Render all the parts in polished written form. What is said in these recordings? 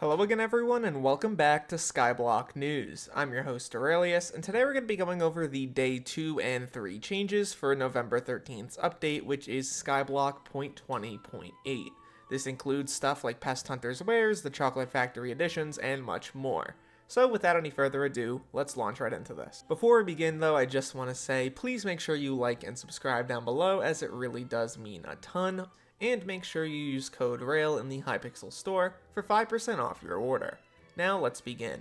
Hello again everyone and welcome back to Skyblock News. I'm your host Derailious, and today we're going to be going over the Day 2 and 3 changes for November 13th's update, which is Skyblock 0.20.8. This includes stuff like Pest Hunter's Wares, the Chocolate Factory editions, and much more. So without any further ado, let's launch right into this. Before we begin though, I just want to say, please make sure you like and subscribe down below, as it really does mean a ton. And make sure you use code RAIL in the Hypixel store for 5% off your order. Now let's begin.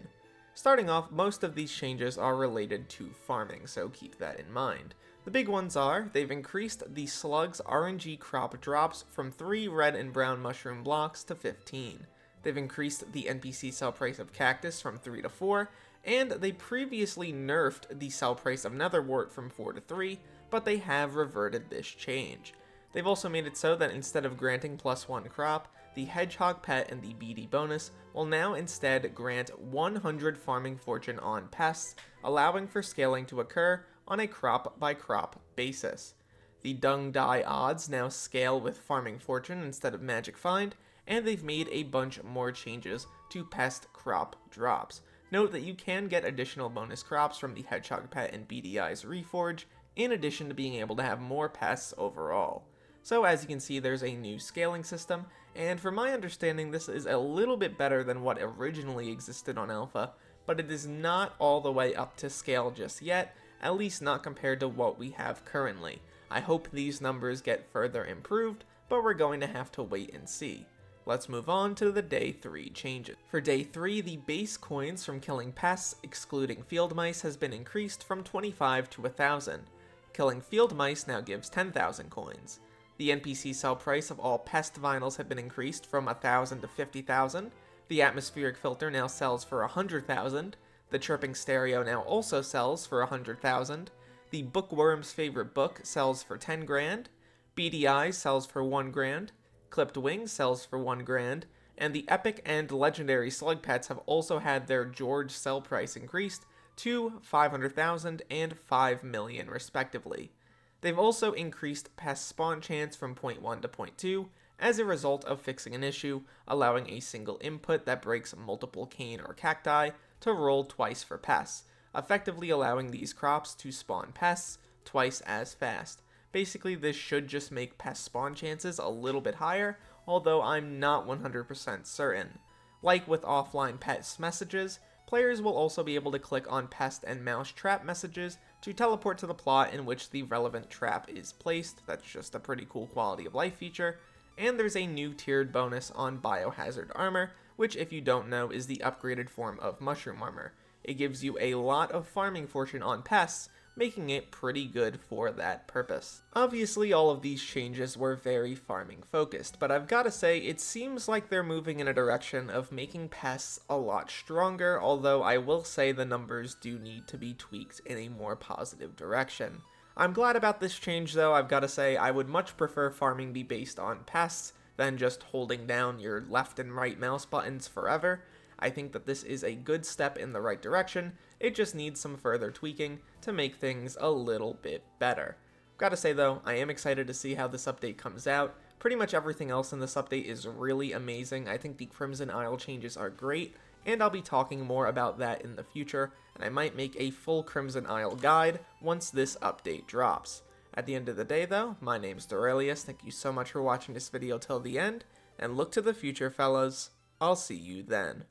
Starting off, most of these changes are related to farming, so keep that in mind. The big ones are, they've increased the Slug's RNG crop drops from 3 red and brown mushroom blocks to 15. They've increased the NPC sell price of Cactus from 3 to 4, and they previously nerfed the sell price of Netherwort from 4 to 3, but they have reverted this change. They've also made it so that instead of granting +1 crop, the Hedgehog Pet and the BD bonus will now instead grant 100 farming fortune on pests, allowing for scaling to occur on a crop-by-crop basis. The Dung Die odds now scale with farming fortune instead of magic find, and they've made a bunch more changes to pest crop drops. Note that you can get additional bonus crops from the Hedgehog Pet and BDI's Reforge, in addition to being able to have more pests overall. So as you can see, there's a new scaling system, and from my understanding this is a little bit better than what originally existed on Alpha, but it is not all the way up to scale just yet, at least not compared to what we have currently. I hope these numbers get further improved, but we're going to have to wait and see. Let's move on to the Day 3 changes. For Day 3, the base coins from killing pests, excluding field mice, has been increased from 25 to 1,000. Killing field mice now gives 10,000 coins. The NPC sell price of all pest vinyls have been increased from 1,000 to 50,000. The atmospheric filter now sells for 100,000. The chirping stereo now also sells for 100,000. The bookworm's favorite book sells for 10 grand. BDI sells for 1 grand. Clipped wings sells for 1 grand. And the epic and legendary slug pets have also had their George sell price increased to 500,000 and 5 million respectively. They've also increased pest spawn chance from 0.1 to 0.2 as a result of fixing an issue, allowing a single input that breaks multiple cane or cacti to roll twice for pests, effectively allowing these crops to spawn pests twice as fast. Basically, this should just make pest spawn chances a little bit higher, although I'm not 100% certain. Like with offline pest messages, players will also be able to click on pest and mouse trap messages to teleport to the plot in which the relevant trap is placed. That's just a pretty cool quality of life feature. And there's a new tiered bonus on biohazard armor, which if you don't know is the upgraded form of mushroom armor. It gives you a lot of farming fortune on pests, making it pretty good for that purpose. Obviously all of these changes were very farming focused, but I've gotta say it seems like they're moving in a direction of making pests a lot stronger, although I will say the numbers do need to be tweaked in a more positive direction. I'm glad about this change though. I've gotta say I would much prefer farming be based on pests than just holding down your left and right mouse buttons forever. I think that this is a good step in the right direction. It just needs some further tweaking to make things a little bit better. Gotta say though, I am excited to see how this update comes out. Pretty much everything else in this update is really amazing. I think the Crimson Isle changes are great, and I'll be talking more about that in the future, and I might make a full Crimson Isle guide once this update drops. At the end of the day though, my name's Derailious. Thank you so much for watching this video till the end, and look to the future fellas. I'll see you then.